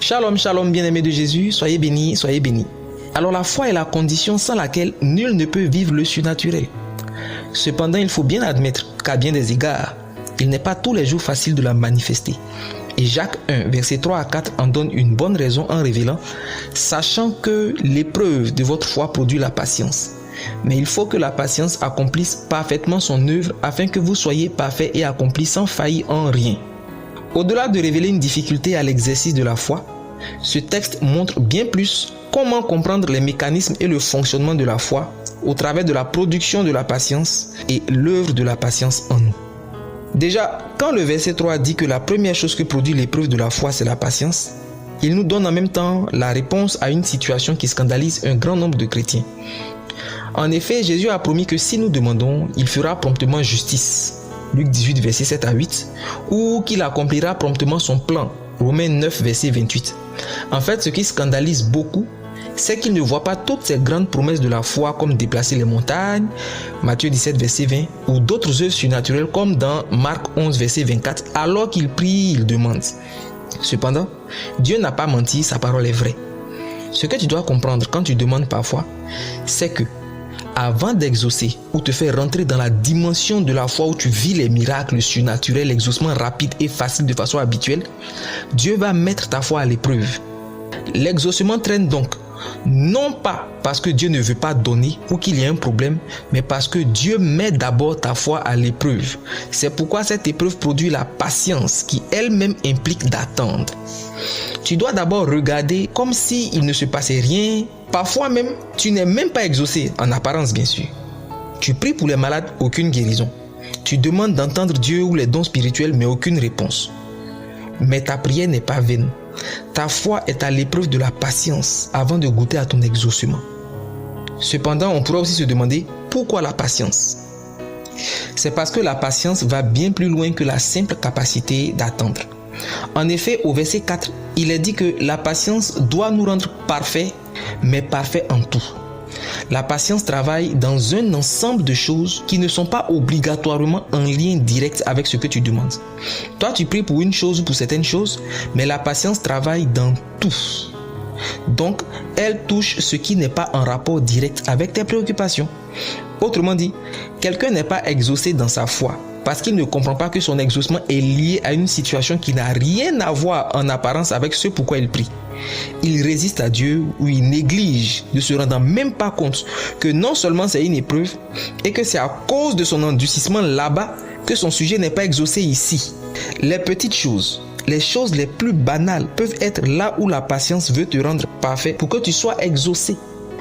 Shalom, shalom, bien-aimés de Jésus, soyez bénis, soyez bénis. Alors la foi est la condition sans laquelle nul ne peut vivre le surnaturel. Cependant, il faut bien admettre qu'à bien des égards, il n'est pas tous les jours facile de la manifester. Et Jacques 1, versets 3 à 4 en donne une bonne raison en révélant « Sachant que l'épreuve de votre foi produit la patience. Mais il faut que la patience accomplisse parfaitement son œuvre afin que vous soyez parfaits et accomplis sans faillir en rien. » Au-delà de révéler une difficulté à l'exercice de la foi, ce texte montre bien plus comment comprendre les mécanismes et le fonctionnement de la foi au travers de la production de la patience et l'œuvre de la patience en nous. Déjà, quand le verset 3 dit que la première chose que produit l'épreuve de la foi, c'est la patience, il nous donne en même temps la réponse à une situation qui scandalise un grand nombre de chrétiens. En effet, Jésus a promis que si nous demandons, il fera promptement justice. Luc 18, verset 7 à 8, ou qu'il accomplira promptement son plan. Romains 9, verset 28. En fait, ce qui scandalise beaucoup, c'est qu'ils ne voient pas toutes ces grandes promesses de la foi comme déplacer les montagnes, Matthieu 17, verset 20, ou d'autres œuvres surnaturelles comme dans Marc 11, verset 24, alors qu'ils prient, ils demandent. Cependant, Dieu n'a pas menti, sa parole est vraie. Ce que tu dois comprendre quand tu demandes parfois, c'est que avant d'exaucer ou te faire rentrer dans la dimension de la foi où tu vis les miracles surnaturels, l'exaucement rapide et facile de façon habituelle, Dieu va mettre ta foi à l'épreuve. L'exaucement traîne donc, non pas parce que Dieu ne veut pas donner ou qu'il y a un problème, mais parce que Dieu met d'abord ta foi à l'épreuve. C'est pourquoi cette épreuve produit la patience qui elle-même implique d'attendre. Tu dois d'abord regarder comme s'il ne se passait rien. Parfois même, tu n'es même pas exaucé, en apparence bien sûr. Tu pries pour les malades, aucune guérison. Tu demandes d'entendre Dieu ou les dons spirituels, mais aucune réponse. Mais ta prière n'est pas vaine. Ta foi est à l'épreuve de la patience avant de goûter à ton exaucement. Cependant, on pourra aussi se demander pourquoi la patience. C'est parce que la patience va bien plus loin que la simple capacité d'attendre. En effet, au verset 4, il est dit que la patience doit nous rendre parfaits, mais parfaits en tout. La patience travaille dans un ensemble de choses qui ne sont pas obligatoirement en lien direct avec ce que tu demandes. Toi, tu pries pour une chose ou pour certaines choses, mais la patience travaille dans tout. Donc, elle touche ce qui n'est pas en rapport direct avec tes préoccupations. Autrement dit, quelqu'un n'est pas exaucé dans sa foi parce qu'il ne comprend pas que son exaucement est lié à une situation qui n'a rien à voir en apparence avec ce pourquoi il prie. Il résiste à Dieu ou il néglige, ne se rendant même pas compte que non seulement c'est une épreuve et que c'est à cause de son endurcissement là-bas que son sujet n'est pas exaucé ici. Les petites choses, les choses les plus banales peuvent être là où la patience veut te rendre parfait pour que tu sois exaucé.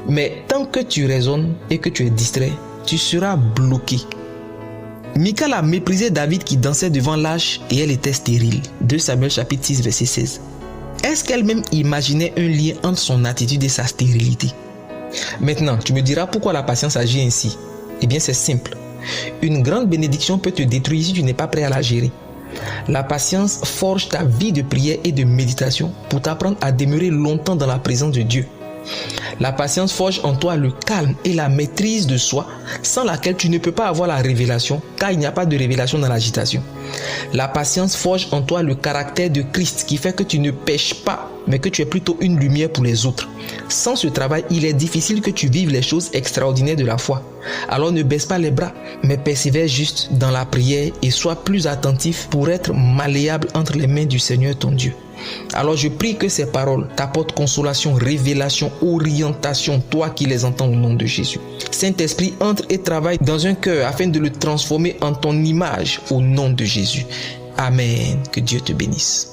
Mais tant que tu raisonnes et que tu es distrait, tu seras bloqué. Michal a méprisé David qui dansait devant l'âge et elle était stérile. 2 Samuel chapitre 6 verset 16. Est-ce qu'elle-même imaginait un lien entre son attitude et sa stérilité? Maintenant, tu me diras pourquoi la patience agit ainsi. Eh bien, c'est simple. Une grande bénédiction peut te détruire si tu n'es pas prêt à la gérer. La patience forge ta vie de prière et de méditation pour t'apprendre à demeurer longtemps dans la présence de Dieu. La patience forge en toi le calme et la maîtrise de soi, sans laquelle tu ne peux pas avoir la révélation, car il n'y a pas de révélation dans l'agitation. La patience forge en toi le caractère de Christ qui fait que tu ne pèches pas, mais que tu es plutôt une lumière pour les autres. Sans ce travail, il est difficile que tu vives les choses extraordinaires de la foi. Alors ne baisse pas les bras, mais persévère juste dans la prière et sois plus attentif pour être malléable entre les mains du Seigneur ton Dieu. Alors je prie que ces paroles t'apportent consolation, révélation, orientation, toi qui les entends au nom de Jésus. Saint-Esprit, entre et travaille dans un cœur afin de le transformer en ton image au nom de Jésus. Amen. Que Dieu te bénisse.